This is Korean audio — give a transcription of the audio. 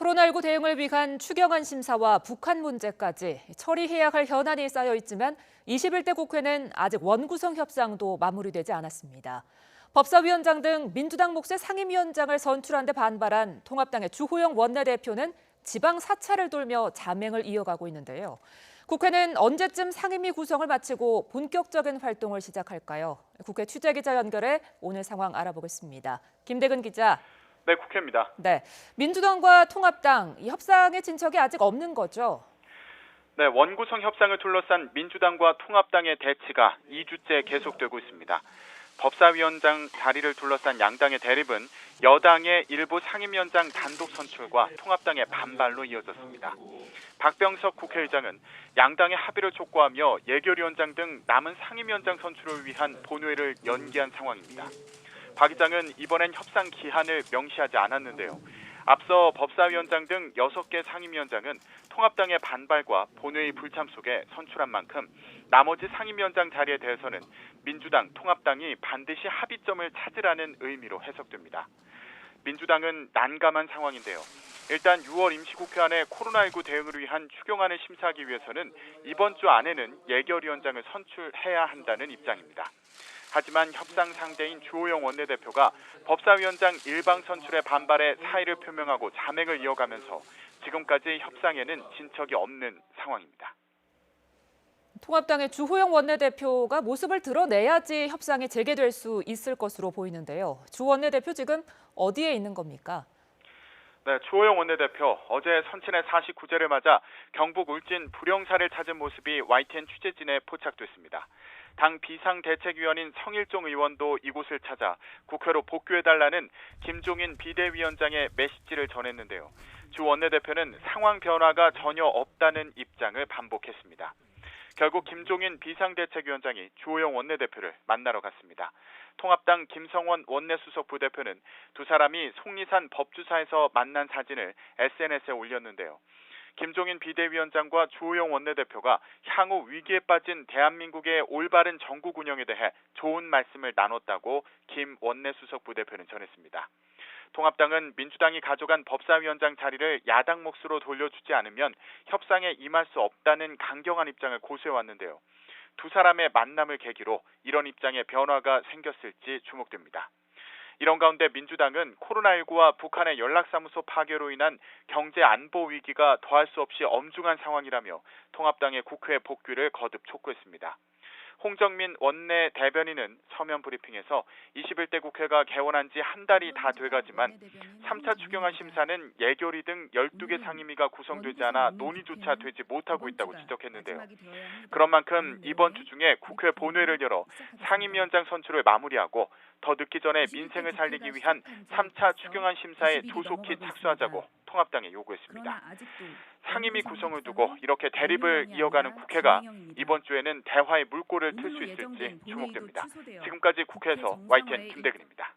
코로나19 대응을 위한 추경안 심사와 북한 문제까지 처리해야 할 현안이 쌓여 있지만 21대 국회는 아직 원구성 협상도 마무리되지 않았습니다. 법사위원장 등 민주당 몫의 상임위원장을 선출한 데 반발한 통합당의 주호영 원내대표는 지방 사찰을 돌며 자맹을 이어가고 있는데요. 국회는 언제쯤 상임위 구성을 마치고 본격적인 활동을 시작할까요? 국회 취재기자 연결해 오늘 상황 알아보겠습니다. 김대근 기자. 네, 국회입니다. 네, 민주당과 통합당 이 협상의 진척이 아직 없는 거죠? 네, 원구성 협상을 둘러싼 민주당과 통합당의 대치가 2주째 계속되고 있습니다. 법사위원장 자리를 둘러싼 양당의 대립은 여당의 일부 상임위원장 단독 선출과 통합당의 반발로 이어졌습니다. 박병석 국회의장은 양당의 합의를 촉구하며 예결위원장 등 남은 상임위원장 선출을 위한 본회의를 연기한 상황입니다. 박 의장은 이번엔 협상 기한을 명시하지 않았는데요. 앞서 법사위원장 등 6개 상임위원장은 통합당의 반발과 본회의 불참 속에 선출한 만큼 나머지 상임위원장 자리에 대해서는 민주당, 통합당이 반드시 합의점을 찾으라는 의미로 해석됩니다. 민주당은 난감한 상황인데요. 일단 6월 임시국회 안에 코로나19 대응을 위한 추경안을 심사하기 위해서는 이번 주 안에는 예결위원장을 선출해야 한다는 입장입니다. 하지만 협상 상대인 주호영 원내대표가 법사위원장 일방 선출에 반발해 사의를 표명하고 자맹을 이어가면서 지금까지 협상에는 진척이 없는 상황입니다. 통합당의 주호영 원내대표가 모습을 드러내야지 협상이 재개될 수 있을 것으로 보이는데요. 주 원내대표 지금 어디에 있는 겁니까? 네, 주호영 원내대표 어제 선친의 49제를 맞아 경북 울진 불영사를 찾은 모습이 YTN 취재진에 포착됐습니다. 당 비상대책위원인 성일종 의원도 이곳을 찾아 국회로 복귀해달라는 김종인 비대위원장의 메시지를 전했는데요. 주 원내대표는 상황 변화가 전혀 없다는 입장을 반복했습니다. 결국 김종인 비상대책위원장이 주호영 원내대표를 만나러 갔습니다. 통합당 김성원 원내수석 부대표는 두 사람이 속리산 법주사에서 만난 사진을 SNS에 올렸는데요. 김종인 비대위원장과 주호영 원내대표가 향후 위기에 빠진 대한민국의 올바른 정국 운영에 대해 좋은 말씀을 나눴다고 김 원내수석 부대표는 전했습니다. 통합당은 민주당이 가져간 법사위원장 자리를 야당 몫으로 돌려주지 않으면 협상에 임할 수 없다는 강경한 입장을 고수해왔는데요. 두 사람의 만남을 계기로 이런 입장의 변화가 생겼을지 주목됩니다. 이런 가운데 민주당은 코로나19와 북한의 연락사무소 파괴로 인한 경제 안보 위기가 더할 수 없이 엄중한 상황이라며 통합당의 국회 복귀를 거듭 촉구했습니다. 홍정민 원내 대변인은 서면 브리핑에서 21대 국회가 개원한 지 한 달이 다 돼가지만 3차 추경안 심사는 예결위 등 12개 상임위가 구성되지 않아 논의조차 되지 못하고 있다고 지적했는데요. 그런 만큼 이번 주 중에 국회 본회의를 열어 상임위원장 선출을 마무리하고 더 늦기 전에 민생을 살리기 위한 3차 추경안 심사에 조속히 착수하자고 통합당에 요구했습니다. 상임위 구성을 두고 이렇게 대립을 이어가는 국회가 이번 주에는 대화의 물꼬를 틀 수 있을지 주목됩니다. 지금까지 국회에서 YTN 김대근입니다.